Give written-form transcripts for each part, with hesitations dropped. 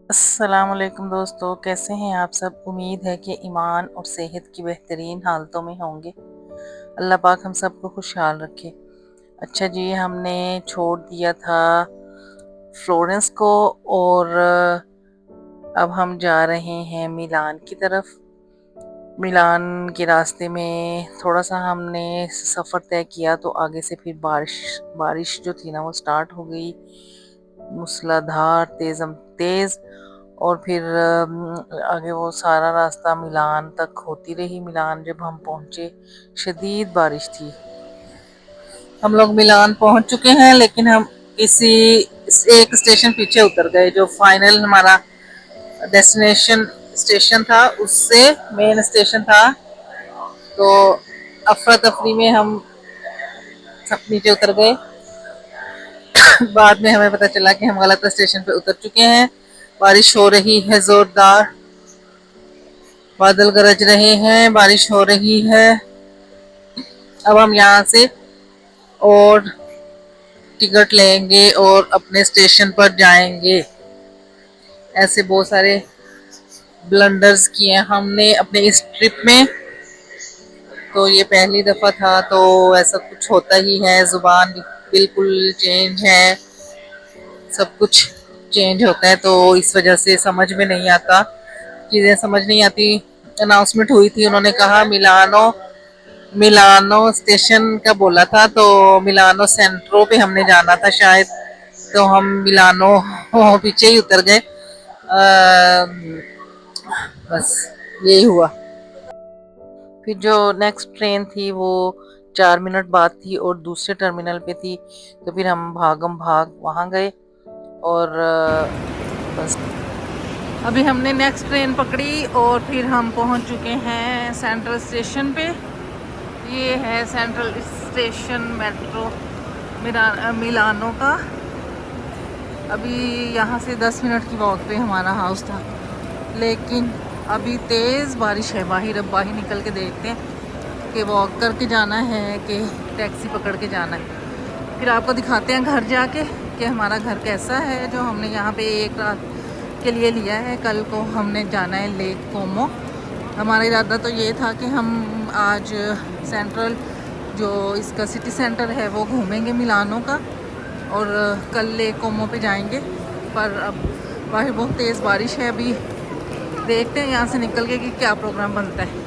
अस्सलाम वालेकुम दोस्तों, कैसे हैं आप सब। उम्मीद है कि ईमान और सेहत की बेहतरीन हालतों में होंगे। अल्लाह पाक हम सबको खुशहाल रखे। अच्छा जी, हमने छोड़ दिया था फ्लोरेंस को और अब हम जा रहे हैं मिलान की तरफ। मिलान के रास्ते में थोड़ा सा हमने सफ़र तय किया तो आगे से फिर बारिश बारिश जो थी ना वो स्टार्ट हो गई, मूसलाधार तेज़। और फिर आगे वो सारा रास्ता मिलान तक होती रही। मिलान जब हम पहुंचे शदीद बारिश थी। हम लोग मिलान पहुंच चुके हैं, लेकिन हम इसी एक स्टेशन पीछे उतर गए। जो फाइनल हमारा डेस्टिनेशन स्टेशन था उससे मेन स्टेशन था, तो अफरा तफरी में हम सब नीचे उतर गए। बाद में हमें पता चला कि हम गलत स्टेशन पे उतर चुके हैं। बारिश हो रही है जोरदार, बादल गरज रहे हैं, बारिश हो रही है। अब हम यहाँ से और टिकट लेंगे और अपने स्टेशन पर जाएंगे। ऐसे बहुत सारे ब्लंडर्स किए हमने अपने इस ट्रिप में, तो ये पहली दफ़ा था। तो ऐसा कुछ होता ही है, ज़ुबान बिल्कुल चेंज है, सब कुछ चेंज होता है, तो इस वजह से समझ में नहीं आता, चीज़ें समझ नहीं आती। अनाउंसमेंट हुई थी, उन्होंने कहा मिलानो मिलानो स्टेशन का बोला था, तो मिलानो सेंट्रो पे हमने जाना था शायद, तो हम मिलानो पीछे ही उतर गए। बस यही हुआ। फिर जो नेक्स्ट ट्रेन थी वो 4 मिनट बाद थी और दूसरे टर्मिनल पे थी, तो फिर हम भागम भाग वहाँ गए और बस अभी हमने नेक्स्ट ट्रेन पकड़ी और फिर हम पहुँच चुके हैं सेंट्रल स्टेशन पे। ये है सेंट्रल स्टेशन मेट्रो मिलानो का। अभी यहाँ से 10 मिनट की वॉक पे हमारा हाउस था, लेकिन अभी तेज़ बारिश है बाहर। अब बाहर निकल के देखते हैं कि वॉक करके जाना है कि टैक्सी पकड़ के जाना है। फिर आपको दिखाते हैं घर जाके कि हमारा घर कैसा है, जो हमने यहाँ पे एक रात के लिए लिया है। कल को हमने जाना है लेक कोमो। हमारा इरादा तो ये था कि हम आज सेंट्रल जो इसका सिटी सेंटर है वो घूमेंगे मिलानो का, और कल लेक कोमो पे जाएंगे। पर अब बाहर बहुत तेज़ बारिश है। अभी देखते हैं यहाँ से निकल के कि क्या प्रोग्राम बनता है।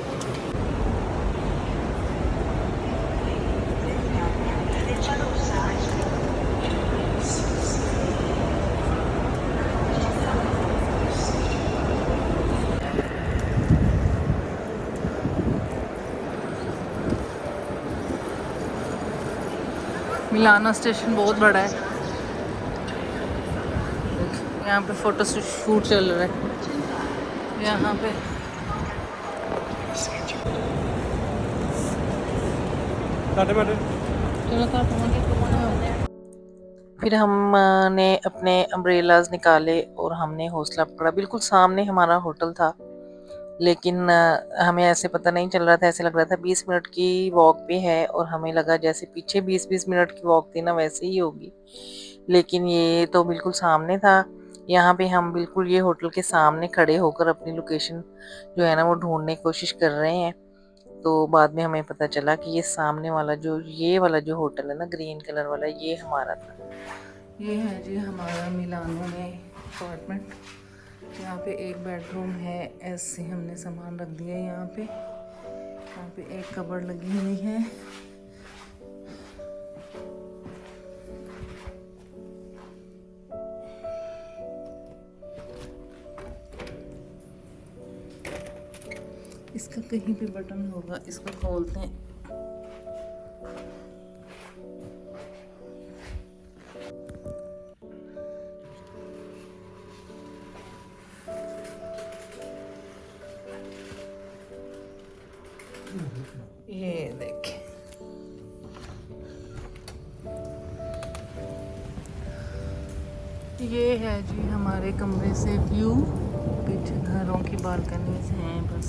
मिलानो स्टेशन बहुत बड़ा है। यहाँ पे फोटो शूट चल रहा है यहाँ पे। फिर हमने अपने अम्ब्रेलाज निकाले और हमने हौसला पकड़ा। बिल्कुल सामने हमारा होटल था, लेकिन हमें ऐसे पता नहीं चल रहा था, ऐसे लग रहा था 20 मिनट की वॉक पे है, और हमें लगा जैसे पीछे 20-20 मिनट की वॉक थी ना वैसे ही होगी, लेकिन ये तो बिल्कुल सामने था। यहाँ पे हम बिल्कुल ये होटल के सामने खड़े होकर अपनी लोकेशन जो है ना वो ढूंढने की कोशिश कर रहे हैं। तो बाद में हमें पता चला कि ये सामने वाला जो ये वाला जो होटल है ना ग्रीन कलर वाला, ये हमारा था। ये है जी हमारा मिलानो में अपार्टमेंट। यहाँ पे एक बेडरूम है, ऐसे हमने सामान रख दिया है यहाँ पे एक कबर्ड लगी हुई है। इसका कहीं पे बटन होगा, इसको खोलते हैं। ये देखें, ये है जी हमारे कमरे से व्यू। पीछे घरों की बालकनीज हैं। बस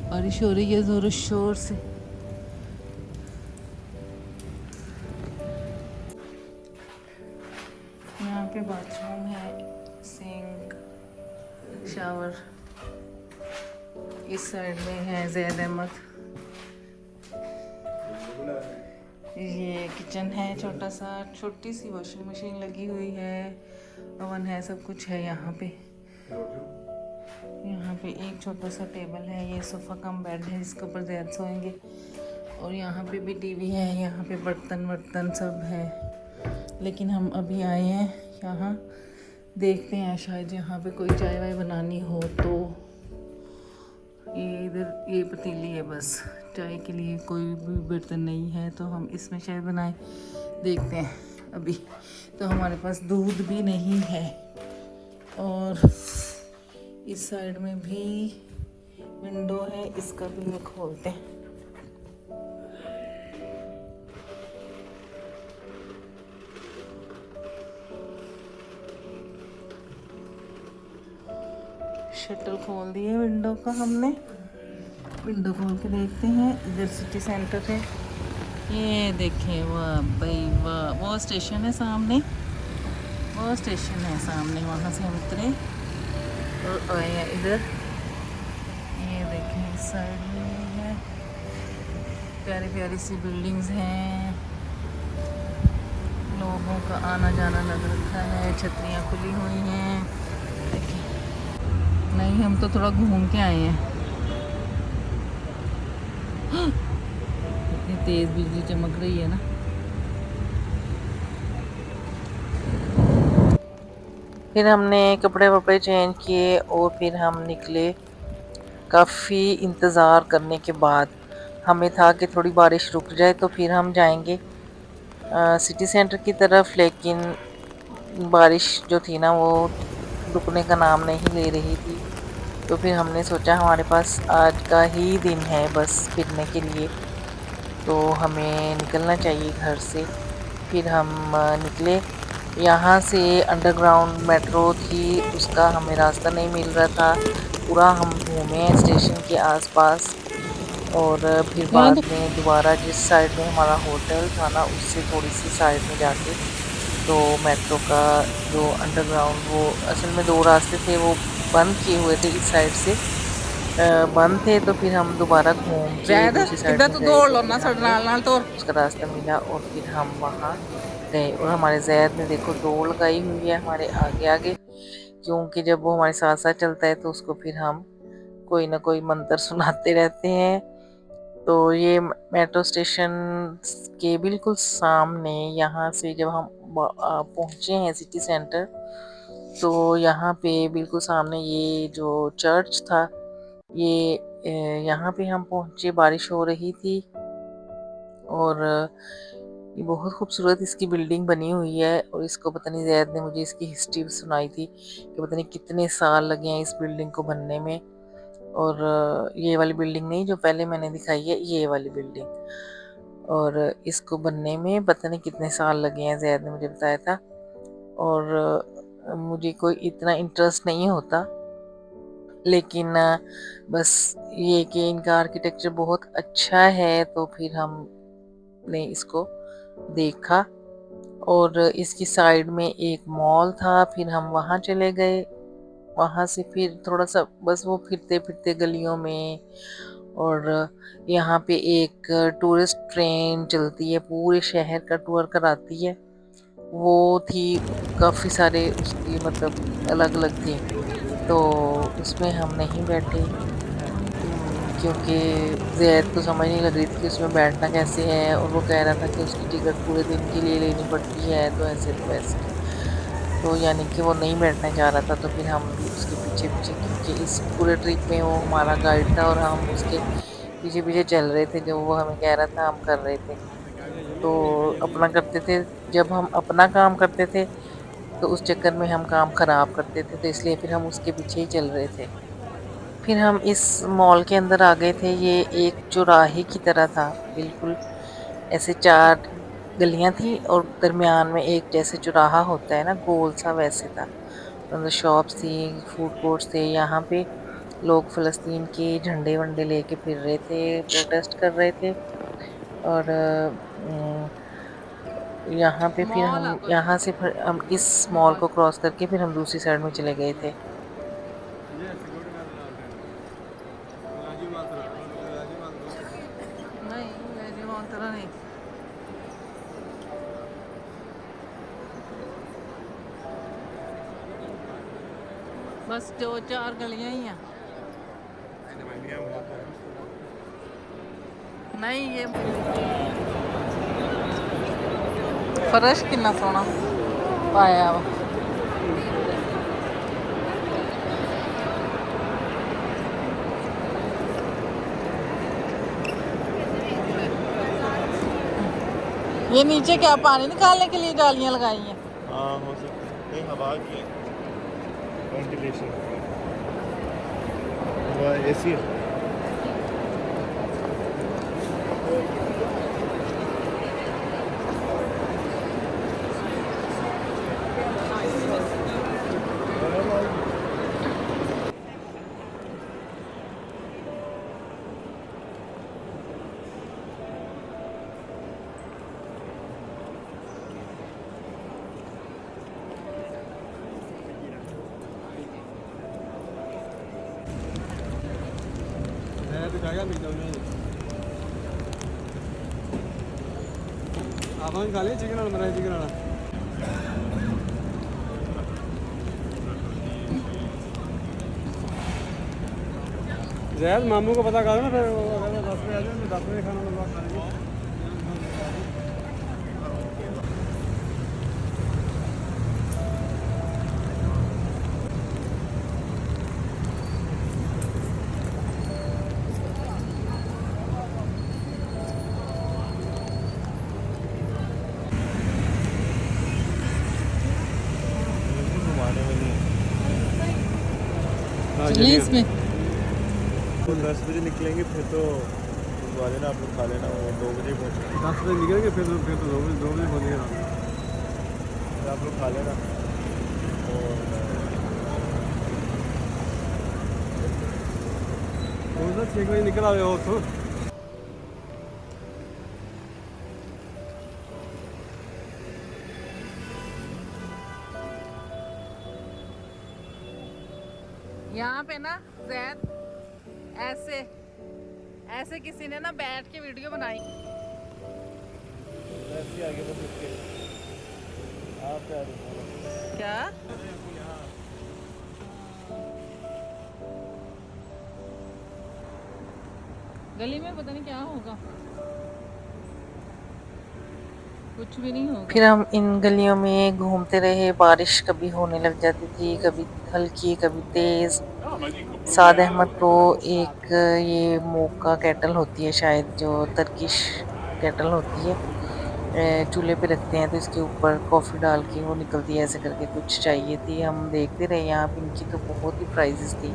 बारिश हो रही है जोर शोर से। यहाँ पे बाथरूम है, सिंक, शावर। इस साइड में है जैद अहमद। ये किचन है छोटा सा, छोटी सी वॉशिंग मशीन लगी हुई है, ओवन है, सब कुछ है यहाँ पे। यहाँ पे एक छोटा सा टेबल है, ये सोफ़ा कम बेड है जिसके ऊपर जैद सोएंगे। और यहाँ पे भी टीवी है, यहाँ पे बर्तन वर्तन सब है। लेकिन हम अभी आए हैं यहाँ, देखते हैं शायद यहाँ पे कोई चाय वाय बनानी हो तो। ये इधर ये पतीली है, बस चाय के लिए कोई भी बर्तन नहीं है तो हम इसमें चाय बनाएं, देखते हैं। अभी तो हमारे पास दूध भी नहीं है। और इस साइड में भी विंडो है, इसका भी ये खोलते हैं। शटर खोल दिए विंडो का हमने। विंडो खोल के देखते हैं, इधर सिटी सेंटर है। ये देखें, वाह भाई वाह, वो स्टेशन है सामने, वो स्टेशन है सामने, वहाँ से हम उतरे और आए हैं इधर। ये देखें इस साइड में है, प्यारी प्यारी सी बिल्डिंग्स हैं, लोगों का आना जाना लग रखा है, छतरियाँ खुली हुई हैं। देखिए, नहीं हम तो थोड़ा घूम के आए हैं। इतनी तेज़ बिजली चमक रही है ना। फिर हमने कपड़े वपड़े चेंज किए और फिर हम निकले। काफ़ी इंतज़ार करने के बाद हमें था कि थोड़ी बारिश रुक जाए तो फिर हम जाएंगे सिटी सेंटर की तरफ, लेकिन बारिश जो थी ना वो रुकने का नाम नहीं ले रही थी। तो फिर हमने सोचा हमारे पास आज का ही दिन है बस फिरने के लिए, तो हमें निकलना चाहिए घर से। फिर हम निकले। यहाँ से अंडरग्राउंड मेट्रो थी, उसका हमें रास्ता नहीं मिल रहा था। पूरा हम घूमे स्टेशन के आसपास और फिर बाद में दोबारा जिस साइड में हमारा होटल था ना उससे थोड़ी सी साइड में जाके तो मेट्रो का जो अंडरग्राउंड, वो असल में दो रास्ते थे, वो बंद किए हुए थे। इस साइड से बंद थे तो फिर हम दोबारा घूम के दूसरी साइड में गए तो फिर हमें उसका रास्ता मिला और फिर हम वहाँ गए। और हमारे जैद ने देखो दौड़ लगाई हुई है हमारे आगे आगे, क्योंकि जब वो हमारे साथ साथ चलता है तो उसको फिर हम कोई ना कोई मंत्र सुनाते रहते हैं। तो ये मेट्रो स्टेशन के बिल्कुल सामने, यहाँ से जब हम पहुँचे हैं सिटी सेंटर, तो यहाँ पे बिल्कुल सामने ये जो चर्च था, ये यहाँ पे हम पहुँचे। बारिश हो रही थी और ये बहुत खूबसूरत इसकी बिल्डिंग बनी हुई है। और इसको पता नहीं, जैद ने मुझे इसकी हिस्ट्री सुनाई थी कि पता नहीं कितने साल लगे हैं इस बिल्डिंग को बनने में। और ये वाली बिल्डिंग नहीं जो पहले मैंने दिखाई है, ये वाली बिल्डिंग, और इसको बनने में पता नहीं कितने साल लगे हैं, जैद ने मुझे बताया था। और मुझे कोई इतना इंटरेस्ट नहीं होता, लेकिन बस ये कि इनका आर्किटेक्चर बहुत अच्छा है तो फिर हमने इसको देखा। और इसकी साइड में एक मॉल था, फिर हम वहाँ चले गए। वहाँ से फिर थोड़ा सा बस वो फिरते फिरते गलियों में। और यहाँ पे एक टूरिस्ट ट्रेन चलती है, पूरे शहर का टूर कराती है। वो थी, काफ़ी सारे उसकी मतलब अलग अलग थी, तो उसमें हम नहीं बैठे क्योंकि जैद को समझ नहीं लग रही थी कि उसमें बैठना कैसे है। और वो कह रहा था कि उसकी टिकट पूरे दिन के लिए लेनी पड़ती है, तो ऐसे तो वैसे, तो यानी कि वो नहीं बैठना चाह रहा था। तो फिर हम भी उसके पीछे पीछे, क्योंकि इस पूरे ट्रिप में वो हमारा गाइड था और हम उसके पीछे पीछे चल रहे थे, जो वो हमें कह रहा था हम कर रहे थे। तो अपना करते थे, जब हम अपना काम करते थे तो उस चक्कर में हम काम खराब करते थे, तो इसलिए फिर हम उसके पीछे ही चल रहे थे। फिर हम इस मॉल के अंदर आ गए थे। ये एक चौराहे की तरह था, बिल्कुल ऐसे चार गलियां थी और दरमियान में एक जैसे चौराहा होता है ना, गोल सा, वैसे था। तो अंदर शॉप्स थी, फूड कोर्ट्स थे। यहाँ पे लोग फ़लस्तीन के झंडे वंडे लेके फिर रहे थे, प्रोटेस्ट कर रहे थे। और यहाँ पे फिर हम यहाँ से फिर हम इस मॉल को क्रॉस करके फिर हम दूसरी साइड में चले गए थे। बस दो चार गलियां ही हैं। नहीं ये फर्श कितना सोना पाया वा। ये नीचे क्या पानी निकालने के लिए जालियां लगाई हैं? हाँ हो सकता है, नहीं हवा की वेंटिलेशन एसी है। खा लिया चिकन वाला चिकन वाला जैद मामू को पता करो ना, फिर अगर 10 बजे आ जाए तो 10 बजे खाना बनवा खा लेंगे। इसमें तो 10 बजे निकलेंगे, फिर तो भिजवा देना, आप लोग खा लेना, वो 2 बजे पहुँचेंगे। 10 बजे निकलेंगे, फिर तो 2 बजे पहुँचेंगे, फिर आप लोग खा लेना। और 6 बजे निकल आए हो तो यहाँ पे ना जैद ऐसे ऐसे किसी ने ना बैठ के वीडियो बनाई। ऐसे आगे बस इसके आप क्या गली में पता नहीं क्या होगा, कुछ भी नहीं होगा। फिर हम इन गलियों में घूमते रहे। बारिश कभी होने लग जाती थी, कभी हल्की कभी तेज। साद अहमद को एक ये मोका केटल होती है शायद, जो तर्किश केटल होती है, चूल्हे पे रखते हैं तो इसके ऊपर कॉफ़ी डाल के वो निकलती है, ऐसे करके कुछ चाहिए थी। हम देखते रहे, यहाँ पे इनकी तो बहुत ही प्राइजेस थी,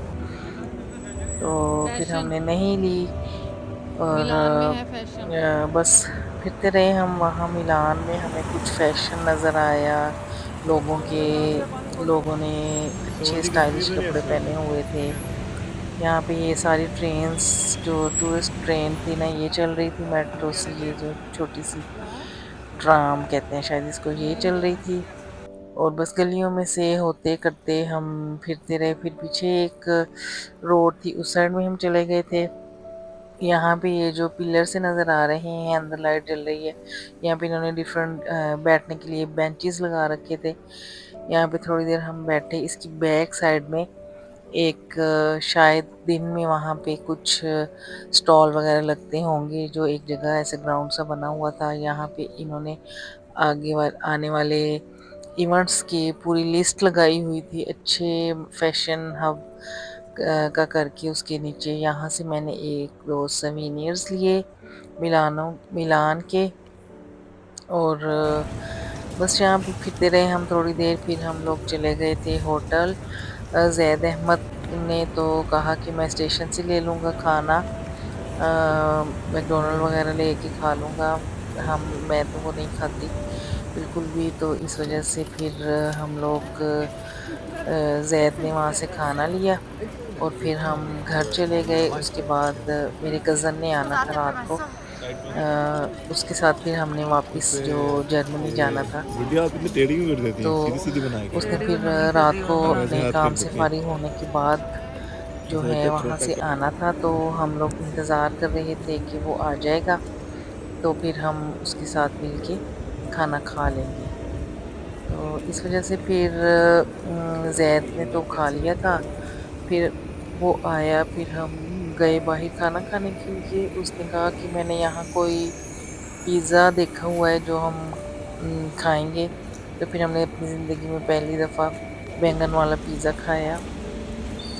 तो फिर हमने नहीं ली। और बस फिरते रहे हम वहाँ मिलान में। हमें कुछ फैशन नज़र आया, लोगों ने अच्छे स्टाइलिश कपड़े पहने हुए थे। यहाँ पे ये सारी ट्रेन्स, जो टूरिस्ट ट्रेन थी ना, ये चल रही थी मेट्रो सी, ये जो छोटी सी ट्राम कहते हैं शायद इसको, ये चल रही थी। और बस गलियों में से होते करते हम फिरते रहे। फिर पीछे एक रोड थी, उस साइड में हम चले गए थे। यहाँ पे ये जो पिलर से नज़र आ रहे हैं, अंदर लाइट जल रही है। यहाँ पे इन्होंने डिफरेंट बैठने के लिए बेंचेस लगा रखे थे। यहाँ पे थोड़ी देर हम बैठे। इसकी बैक साइड में एक शायद दिन में वहाँ पे कुछ स्टॉल वगैरह लगते होंगे, जो एक जगह ऐसे ग्राउंड सा बना हुआ था। यहाँ पे इन्होंने आने वाले इवेंट्स की पूरी लिस्ट लगाई हुई थी, अच्छे फैशन हब का करके। उसके नीचे यहाँ से मैंने एक दो सवीनियर्स लिए मिलान के। और बस यहाँ पे फिरते रहे हम थोड़ी देर। फिर हम लोग चले गए थे होटल। जैद अहमद ने तो कहा कि मैं स्टेशन से ले लूँगा खाना, मैकडोनल्ड वगैरह लेके खा लूँगा। मैं तो वो नहीं खाती बिल्कुल भी, तो इस वजह से फिर हम लोग जैद ने वहाँ से खाना लिया और फिर हम घर चले गए। उसके बाद मेरे कज़न ने आना था रात को, उसके साथ फिर हमने वापस जो जर्मनी जाना था, वीडियो आप इतनी टेढ़ी क्यों कर देती तो हैं, सीधी सीधी बनाया उसने करो। फिर रात को वैसे अपने हाथ काम कर से देती हैं, फारिग होने के बाद जो ऐसा है क्या वहाँ छोटा से कर। आना था, तो हम लोग इंतज़ार कर रहे थे कि वो आ जाएगा, तो फिर हम उसके साथ मिलके खाना खा लेंगे। तो इस वजह से फिर ज़ैद ने तो खा लिया था। फिर वो आया, फिर हम गए बाहर खाना खाने के लिए। उसने कहा कि मैंने यहाँ कोई पिज़्ज़ा देखा हुआ है जो हम खाएँगे। तो फिर हमने अपनी ज़िंदगी में पहली दफ़ा बैंगन वाला पिज़्ज़ा खाया,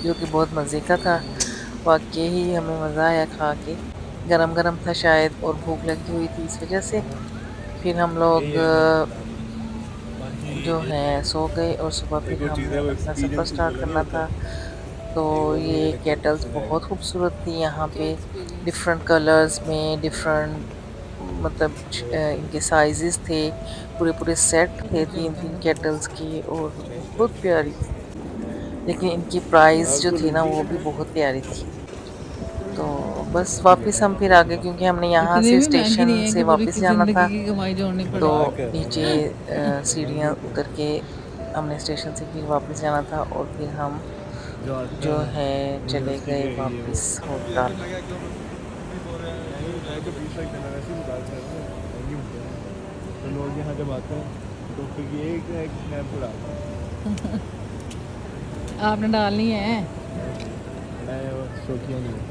जो कि बहुत मज़े का था। वाक़ई ही हमें मज़ा आया खा के। गरम-गरम था शायद और भूख लगी हुई थी इस वजह से। फिर हम लोग यही है ना इस्लाम में। बाकी जो ये है है, सो गए और सुबह एक फिर और चीज़ है हमने वो अपना सफ़र एक्सपीरियंस किसी स्टार्ट को नहीं करना होता। था। तो एक वो ये मेरा केटल्स कैरेक्टर है। बहुत खूबसूरत थी यहाँ पे, डिफरेंट कलर्स में डिफरेंट मतलब इनके साइजेस थे, पूरे-पूरे सेट थे 3-3 केटल्स के और बहुत प्यारी थी। लेकिन इनकी प्राइस जो आपको थी ना लगी वो भी है बहुत प्यारी थी। तो बस वापस हम फिर आ गए क्योंकि हमने यहाँ इतनी से भी महंगी नहीं स्टेशन है से कि पूरी वापस जाना जिंदगी था। की कमाई जोड़नी पड़ तो जाए। मज़ाक कर रहा हूँ नीचे मैं। सीढ़ियाँ उतर के हमने स्टेशन से फिर वापस जाना था और फिर हम जो आता जो है है चले यूनिवर्सिटी गए के ये वो वापस होटल। नहीं मैं तो 20 लाख देना वैसे ही मजाक कर रहा हूँ, महंगी होते हैं तो लोग यहाँ जब आते हैं तो फिर ये एक स्नैप उड़ाते हैं। आपने डालनी है। मैं वो शौकिया नहीं हूँ।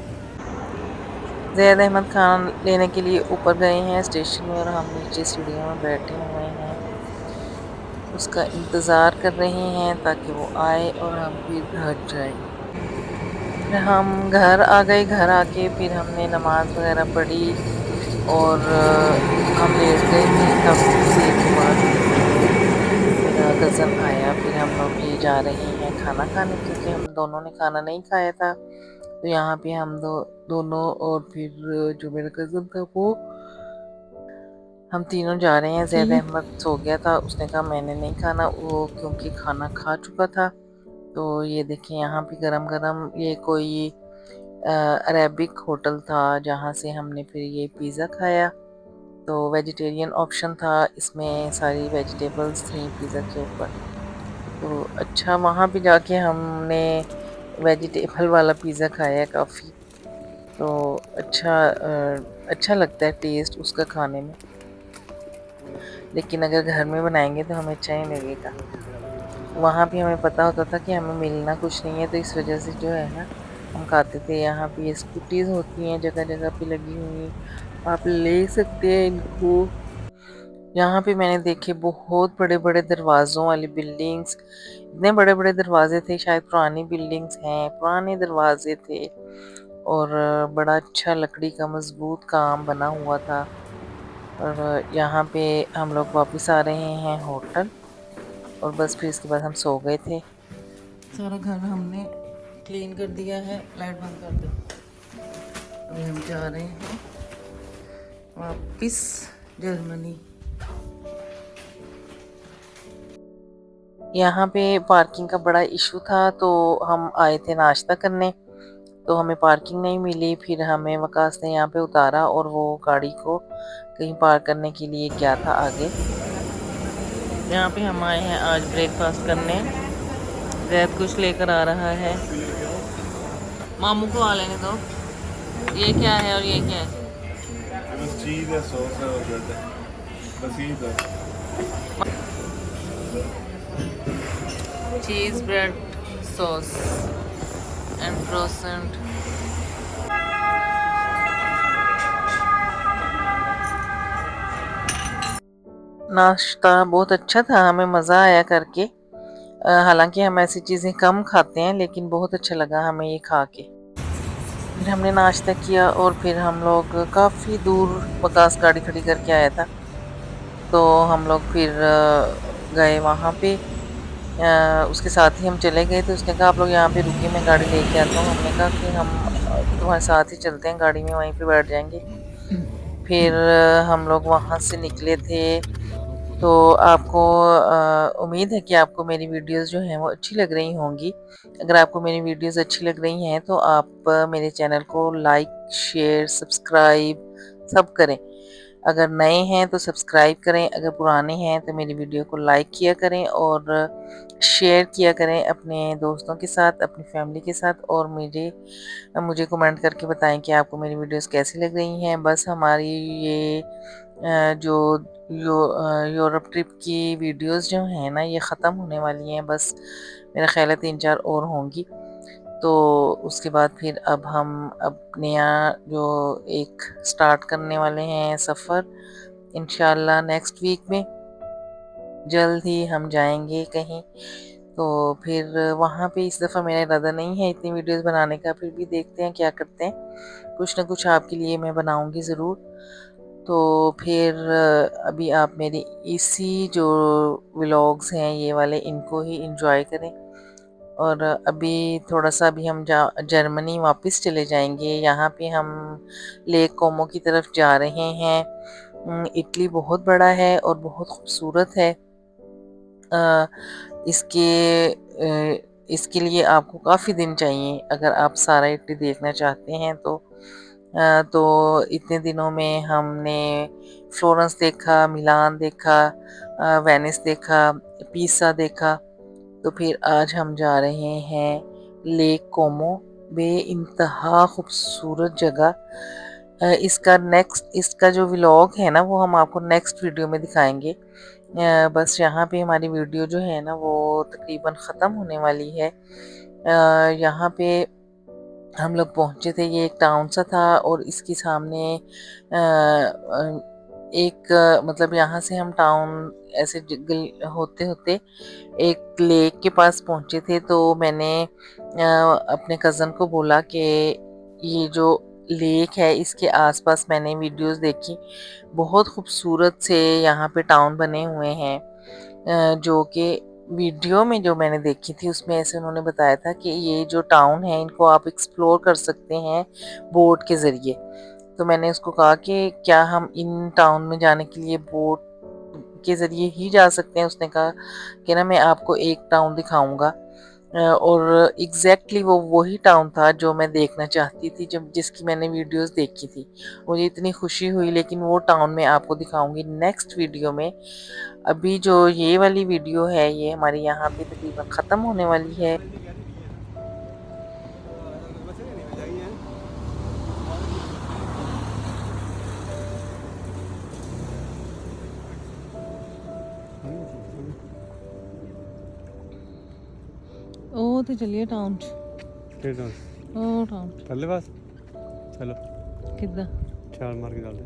ज़ैद अहमद खान लेने के लिए ऊपर गए हैं स्टेशन में और हम नीचे सीढ़ियों में बैठे हुए हैं। उसका इंतज़ार कर रहे हैं ताकि वो आए और हम फिर घर जाएँ। फिर हम घर आ गए, घर आके फिर हमने नमाज़ वग़ैरह पढ़ी और हम लेट गए थे काफ़ी देर के बाद। मेरा कज़न आया, फिर हम लोग ये जा रहे हैं खाना खाने क्योंकि हम दोनों ने खाना नहीं खाया था। तो यहाँ पे हम दोनों और फिर जो मेरा कज़न था वो, हम तीनों जा रहे हैं। ज़ैद ठीक है। अहमद सो गया था, उसने कहा मैंने नहीं खाना वो क्योंकि खाना खा चुका था। तो ये देखिए यहाँ पे गरम-गरम ये कोई अरेबिक होटल था जहाँ से हमने फिर ये पिज़्ज़ा खाया। तो वेजिटेरियन ऑप्शन था, इसमें सारी वेजिटेबल्स थी पिज़्ज़ा के ऊपर। तो अच्छा वहाँ पे जाके हमने वेजिटेबल वाला पिज़्ज़ा खाया काफ़ी। तो अच्छा लगता है टेस्ट उसका खाने में। लेकिन अगर घर में बनाएँगे तो हमें अच्छा नहीं लगेगा। वहाँ पे हमें पता होता था कि हमें मिलना कुछ नहीं है तो इस वज़ह से जो है ना हम खाते थे। यहाँ पे ये स्कूटीज़ होती हैं जगह-जगह पे लगी हुई, आप ले सकते हैं इनको। यहाँ पे मैंने देखे बहुत बड़े-बड़े दरवाज़ों वाली बिल्डिंग्स, इतने बड़े-बड़े दरवाज़े थे शायद पुरानी बिल्डिंग्स हैं, पुराने दरवाज़े थे और बड़ा अच्छा लकड़ी का मज़बूत काम बना हुआ था। और यहाँ पे हम लोग वापस आ रहे हैं होटल और बस फिर इसके बाद हम सो गए थे। सारा घर हमने क्लीन कर दिया है, लाइट बंद कर दो। अभी हम जा रहे हैं वापस जर्मनी। यहाँ पे पार्किंग का बड़ा इशू था तो हम आए थे नाश्ता करने, तो हमें पार्किंग नहीं मिली। फिर हमें वकास ने यहाँ पे उतारा और वो गाड़ी को कहीं पार्क करने के लिए गया था आगे। यहाँ पे हम आए हैं आज ब्रेकफास्ट करने। जैद कुछ लेकर आ रहा है, मामू को आ लेने दो। ये क्या है और ये क्या है? बस चीज़ है, सॉस है और ब्रेड है, बस यही था। चीज़ ब्रेड सॉस एंड croissant। नाश्ता बहुत अच्छा था, हमें मज़ा आया करके। हालांकि हम ऐसी चीज़ें कम खाते हैं लेकिन बहुत अच्छा लगा हमें ये खा के। फिर हमने नाश्ता किया और फिर हम लोग काफ़ी दूर वकास गाड़ी खड़ी करके आया था तो हम लोग फिर गए वहाँ पे। उसके साथ ही हम चले गए तो उसने कहा आप लोग यहाँ पे रुकिए मैं गाड़ी लेके आता हूँ। हमने कहा कि हम तुम्हारे साथ ही चलते हैं गाड़ी में, वहीं पे बैठ जाएंगे। फिर हम लोग वहाँ से निकले थे। तो आपको उम्मीद है कि आपको मेरी वीडियोस जो हैं वो अच्छी लग रही होंगी। अगर आपको मेरी वीडियोस अच्छी लग रही हैं तो आप मेरे चैनल को लाइक, शेयर, सब्सक्राइब सब करें। अगर नए हैं तो सब्सक्राइब करें, अगर पुराने हैं तो मेरी वीडियो को लाइक किया करें और शेयर किया करें अपने दोस्तों के साथ, अपनी फैमिली के साथ और मुझे कमेंट करके बताएं कि आपको मेरी वीडियोस कैसी लग रही हैं। बस हमारी ये जो यूरोप ट्रिप की वीडियोस जो हैं ना ये ख़त्म होने वाली हैं, बस मेरा ख्याल है 3-4 और होंगी। तो उसके बाद फिर अब नया जो एक स्टार्ट करने वाले हैं सफ़र, इंशाल्लाह नेक्स्ट वीक में जल्द ही हम जाएंगे कहीं। तो फिर वहाँ पे इस दफ़ा मेरा इरादा नहीं है इतनी वीडियोस बनाने का, फिर भी देखते हैं क्या करते हैं, कुछ ना कुछ आपके लिए मैं बनाऊंगी ज़रूर। तो फिर अभी आप मेरी इसी जो व्लॉग्स हैं ये वाले इनको ही एंजॉय करें। और अभी थोड़ा सा अभी हम जर्मनी वापस चले जाएंगे। यहाँ पे हम लेक कोमो की तरफ जा रहे हैं। इटली बहुत बड़ा है और बहुत खूबसूरत है। अ, इसके इसके लिए आपको काफ़ी दिन चाहिए अगर आप सारा इटली देखना चाहते हैं तो। तो इतने दिनों में हमने फ्लोरेंस देखा, मिलान देखा, वेनिस देखा, पीसा देखा। तो फिर आज हम जा रहे हैं लेक कोमो, बेइंतहा खूबसूरत जगह। इसका जो व्लॉग है ना वो हम आपको नेक्स्ट वीडियो में दिखाएंगे। बस यहाँ पे हमारी वीडियो जो है ना वो तकरीबन ख़त्म होने वाली है। यहाँ पे हम लोग पहुँचे थे, ये एक टाउन सा था और इसके सामने मतलब यहाँ से हम टाउन ऐसे होते होते एक लेक के पास पहुँचे थे। तो मैंने अपने कज़न को बोला कि ये जो लेक है इसके आसपास मैंने वीडियोस देखी, बहुत खूबसूरत से यहाँ पे टाउन बने हुए हैं। जो कि वीडियो में जो मैंने देखी थी उसमें ऐसे उन्होंने बताया था कि ये जो टाउन है इनको आप एक्सप्लोर कर सकते हैं बोट के ज़रिए। तो मैंने उसको कहा कि क्या हम इन टाउन में जाने के लिए बोट के ज़रिए ही जा सकते हैं। उसने कहा कि ना मैं आपको एक टाउन दिखाऊंगा। और एग्जैक्टली वो वही टाउन था जो मैं देखना चाहती थी, जब जिसकी मैंने वीडियोस देखी थी। मुझे इतनी खुशी हुई, लेकिन वो टाउन मैं आपको दिखाऊंगी नेक्स्ट वीडियो में। अभी जो ये वाली वीडियो है ये हमारी यहाँ पे तकरीबन ख़त्म होने वाली है। ਉਹ ਤੇ ਚੱਲੀਏ ਟਾਊਨ ਚ। ਕਿਹੜਾ ਉਹ ਟਾਊਨ ਥੱਲੇ ਬਸ ਚਲੋ ਕਿੱਦਾਂ ਛਾਲ ਮਾਰ ਕੇ ਚੱਲਦੇ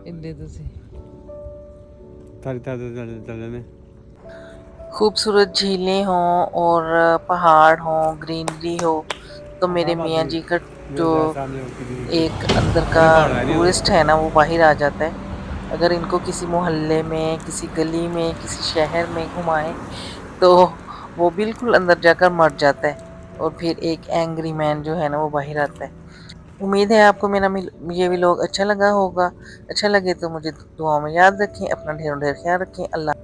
ਇੱਦੇ ਤੁਸੀਂ थारी थारी चलने में खूबसूरत झीलें हों और पहाड़ हों, ग्रीनरी हो, तो मेरे हाँ बात मियाँ जी का जो नहीं सामने उसकी एक अंदर का पहाड़ है नहीं टूरिस्ट है ना वो बाहर आ जाता है। अगर इनको किसी मोहल्ले में, किसी गली में, किसी शहर में घुमाएं तो वो बिल्कुल अंदर जाकर मर जाता है और फिर एक एंग्री मैन जो है ना वो बाहर आता है। उम्मीद है आपको मेरा ये व्लॉग अच्छा लगा होगा। अच्छा लगे तो मुझे दुआओं में याद रखें। अपना ढेरों ढेर ख्याल रखें। अल्लाह।